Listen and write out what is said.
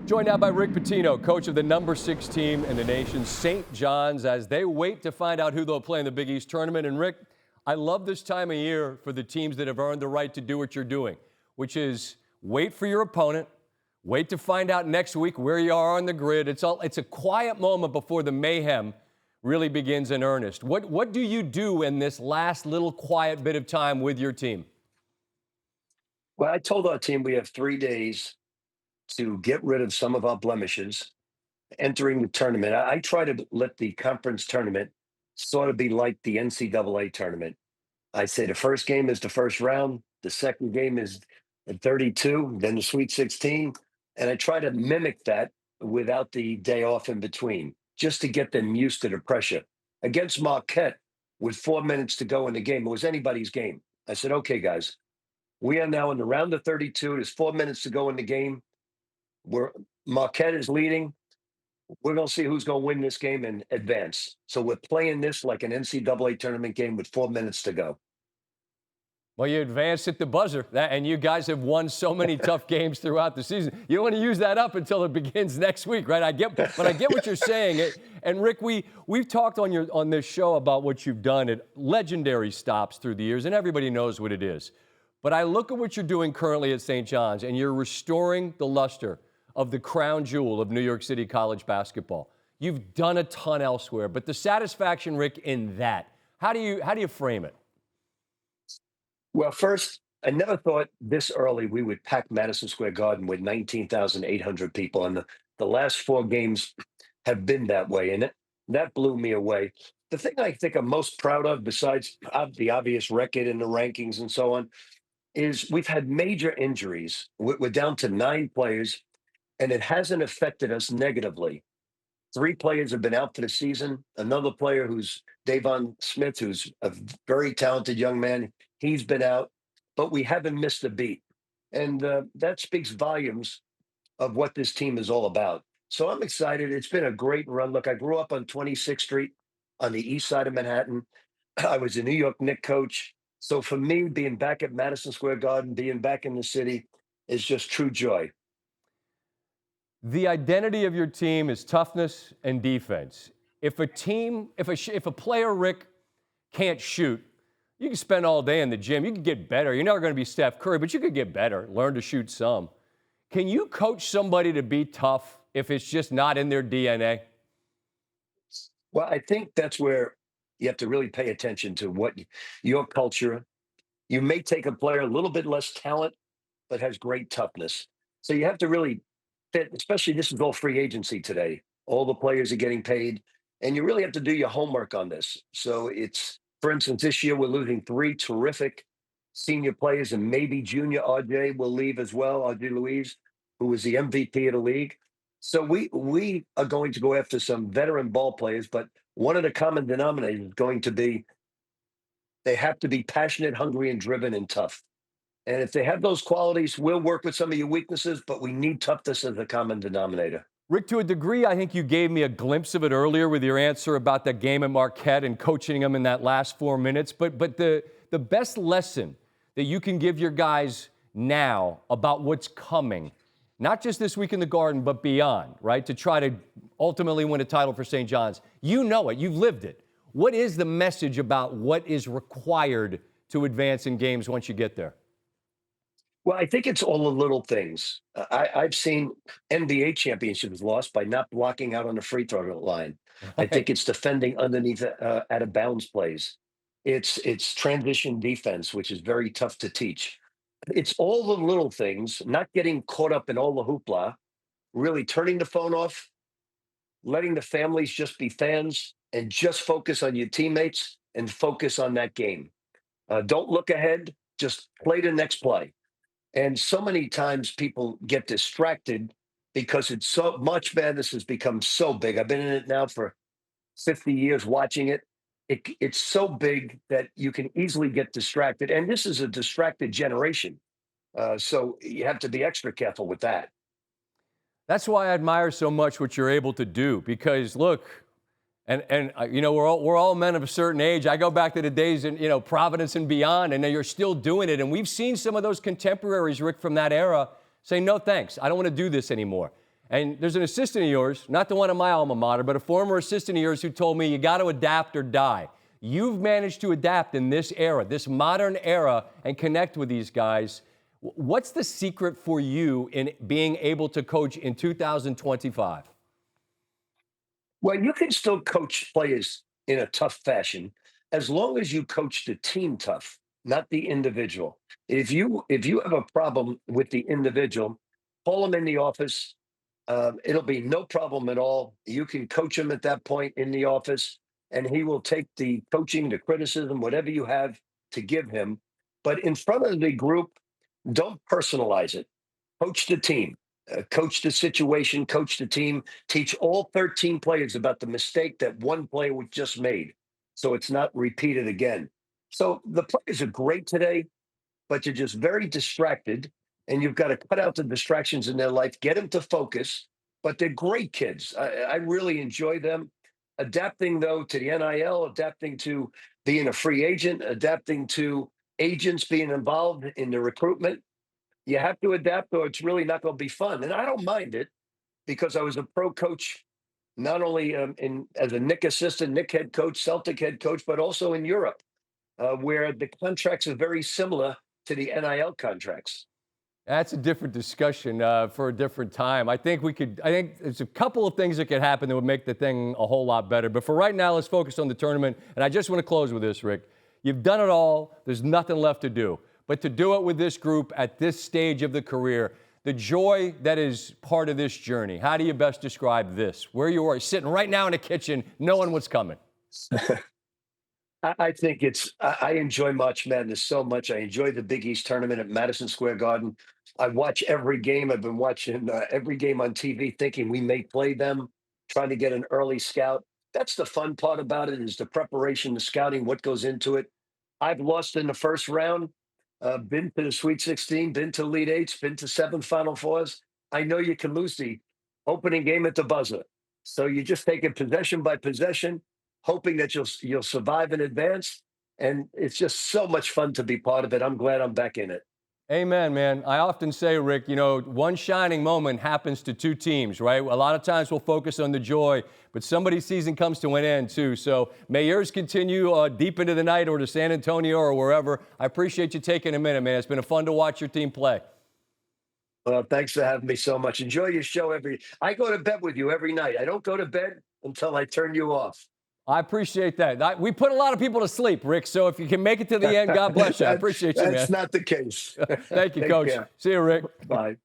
Joined now by Rick Pitino, coach of the number 6 team in the nation, St. John's, as they wait to find out who they'll play in the Big East tournament. And Rick, I love this time of year for the teams that have earned the right to do what you're doing, which is wait for your opponent, wait to find out next week where you are on the grid. It's a quiet moment before the mayhem really begins in earnest. What do you do in this last little quiet bit of time with your team? Well, I told our team we have 3 days to get rid of some of our blemishes entering the tournament. I try to let the conference tournament sort of be like the NCAA tournament. I say the first game is the first round, the second game is the 32, then the Sweet 16. And I try to mimic that without the day off in between, just to get them used to the pressure. Against Marquette, with 4 minutes to go in the game, it was anybody's game. I said, okay, guys, we are now in the round of 32. There's 4 minutes to go in the game. Marquette is leading. We're going to see who's going to win this game and advance. So we're playing this like an NCAA tournament game with 4 minutes to go. Well, you advanced at the buzzer, and you guys have won so many tough games throughout the season. You don't want to use that up until it begins next week, right? I get what you're saying. And Rick, we've talked on this show about what you've done at legendary stops through the years, and everybody knows what it is. But I look at what you're doing currently at St. John's, and you're restoring the luster of the crown jewel of New York City college basketball. You've done a ton elsewhere, but the satisfaction, Rick, in that, how do you frame it? Well, first, I never thought this early we would pack Madison Square Garden with 19,800 people, and the last 4 games have been that way, and that blew me away. The thing I think I'm most proud of, besides the obvious record in the rankings and so on, is we've had major injuries. We're down to 9 players, and it hasn't affected us negatively. 3 players have been out for the season. Another player, who's Davon Smith, who's a very talented young man, he's been out, but we haven't missed a beat. And that speaks volumes of what this team is all about. So I'm excited. It's been a great run. Look, I grew up on 26th Street on the east side of Manhattan. I was a New York Knicks coach. So for me, being back at Madison Square Garden, being back in the city is just true joy. The identity of your team is toughness and defense. If a player, Rick, can't shoot, you can spend all day in the gym. You can get better. You're never going to be Steph Curry, but you could get better, learn to shoot some. Can you coach somebody to be tough if it's just not in their DNA? Well, I think that's where you have to really pay attention to what your culture. You may take a player a little bit less talent, but has great toughness. So you have to really fit, especially this is all free agency today. All the players are getting paid, and you really have to do your homework on this. So it's, for instance, this year we're losing 3 terrific senior players, and maybe junior RJ will leave as well, RJ Louise, who was the MVP of the league. So we are going to go after some veteran ball players, but one of the common denominators is going to be they have to be passionate, hungry, and driven and tough. And if they have those qualities, we'll work with some of your weaknesses, but we need toughness as a common denominator. Rick, to a degree, I think you gave me a glimpse of it earlier with your answer about the game at Marquette and coaching them in that last 4 minutes. But the best lesson that you can give your guys now about what's coming, not just this week in the Garden, but beyond, right, to try to ultimately win a title for St. John's. You know it. You've lived it. What is the message about what is required to advance in games once you get there? Well, I think it's all the little things. I've seen NBA championships lost by not blocking out on the free throw line. I think it's defending underneath out of bounds plays. It's transition defense, which is very tough to teach. It's all the little things, not getting caught up in all the hoopla, really turning the phone off, letting the families just be fans, and just focus on your teammates and focus on that game. Don't look ahead, just play the next play. And so many times people get distracted because it's so much madness has become so big. I've been in it now for 50 years watching it. It's so big that you can easily get distracted. And this is a distracted generation. So you have to be extra careful with that. That's why I admire so much what you're able to do, because look, and you know, we're all men of a certain age. I go back to the days in, you know, Providence and beyond, and you're still doing it. And we've seen some of those contemporaries, Rick, from that era say, no, thanks. I don't want to do this anymore. And there's an assistant of yours, not the one at my alma mater, but a former assistant of yours who told me you got to adapt or die. You've managed to adapt in this era, this modern era, and connect with these guys. What's the secret for you in being able to coach in 2025? Well, you can still coach players in a tough fashion as long as you coach the team tough, not the individual. If you have a problem with the individual, call them in the office. It'll be no problem at all. You can coach him at that point in the office, and he will take the coaching, the criticism, whatever you have to give him. But in front of the group, don't personalize it. Coach the team, coach the situation, coach the team. Teach all 13 players about the mistake that one player was just made, so it's not repeated again. So the players are great today, but you're just very distracted, and you've got to cut out the distractions in their life, get them to focus. But they're great kids. I really enjoy them. Adapting, though, to the NIL, adapting to being a free agent, adapting to agents being involved in the recruitment. You have to adapt, or it's really not going to be fun. And I don't mind it because I was a pro coach, not only in as a Nick assistant, Nick head coach, Celtic head coach, but also in Europe, where the contracts are very similar to the NIL contracts. That's a different discussion for a different time. I think there's a couple of things that could happen that would make the thing a whole lot better. But for right now, let's focus on the tournament. And I just want to close with this, Rick. You've done it all. There's nothing left to do. But to do it with this group at this stage of the career, the joy that is part of this journey, how do you best describe this? Where you are sitting right now in the kitchen, knowing what's coming. I think I enjoy March Madness so much. I enjoy the Big East tournament at Madison Square Garden. I watch every game. I've been watching every game on TV, thinking we may play them, trying to get an early scout. That's the fun part about it, is the preparation, the scouting, what goes into it. I've lost in the first round, been to the Sweet 16, been to Elite Eights, been to 7 Final Fours. I know you can lose the opening game at the buzzer. So you just take it possession by possession, hoping that you'll survive in advance. And it's just so much fun to be part of it. I'm glad I'm back in it. Amen, man. I often say, Rick, one shining moment happens to two teams, right? A lot of times we'll focus on the joy, but somebody's season comes to an end too. So may yours continue deep into the night, or to San Antonio or wherever. I appreciate you taking a minute, man. It's been fun to watch your team play. Well, thanks for having me so much. Enjoy your show I go to bed with you every night. I don't go to bed until I turn you off. I appreciate that. We put a lot of people to sleep, Rick, so if you can make it to the end, God bless you. I appreciate you, man. That's not the case. Thank you, Take Coach. care. See you, Rick. Bye.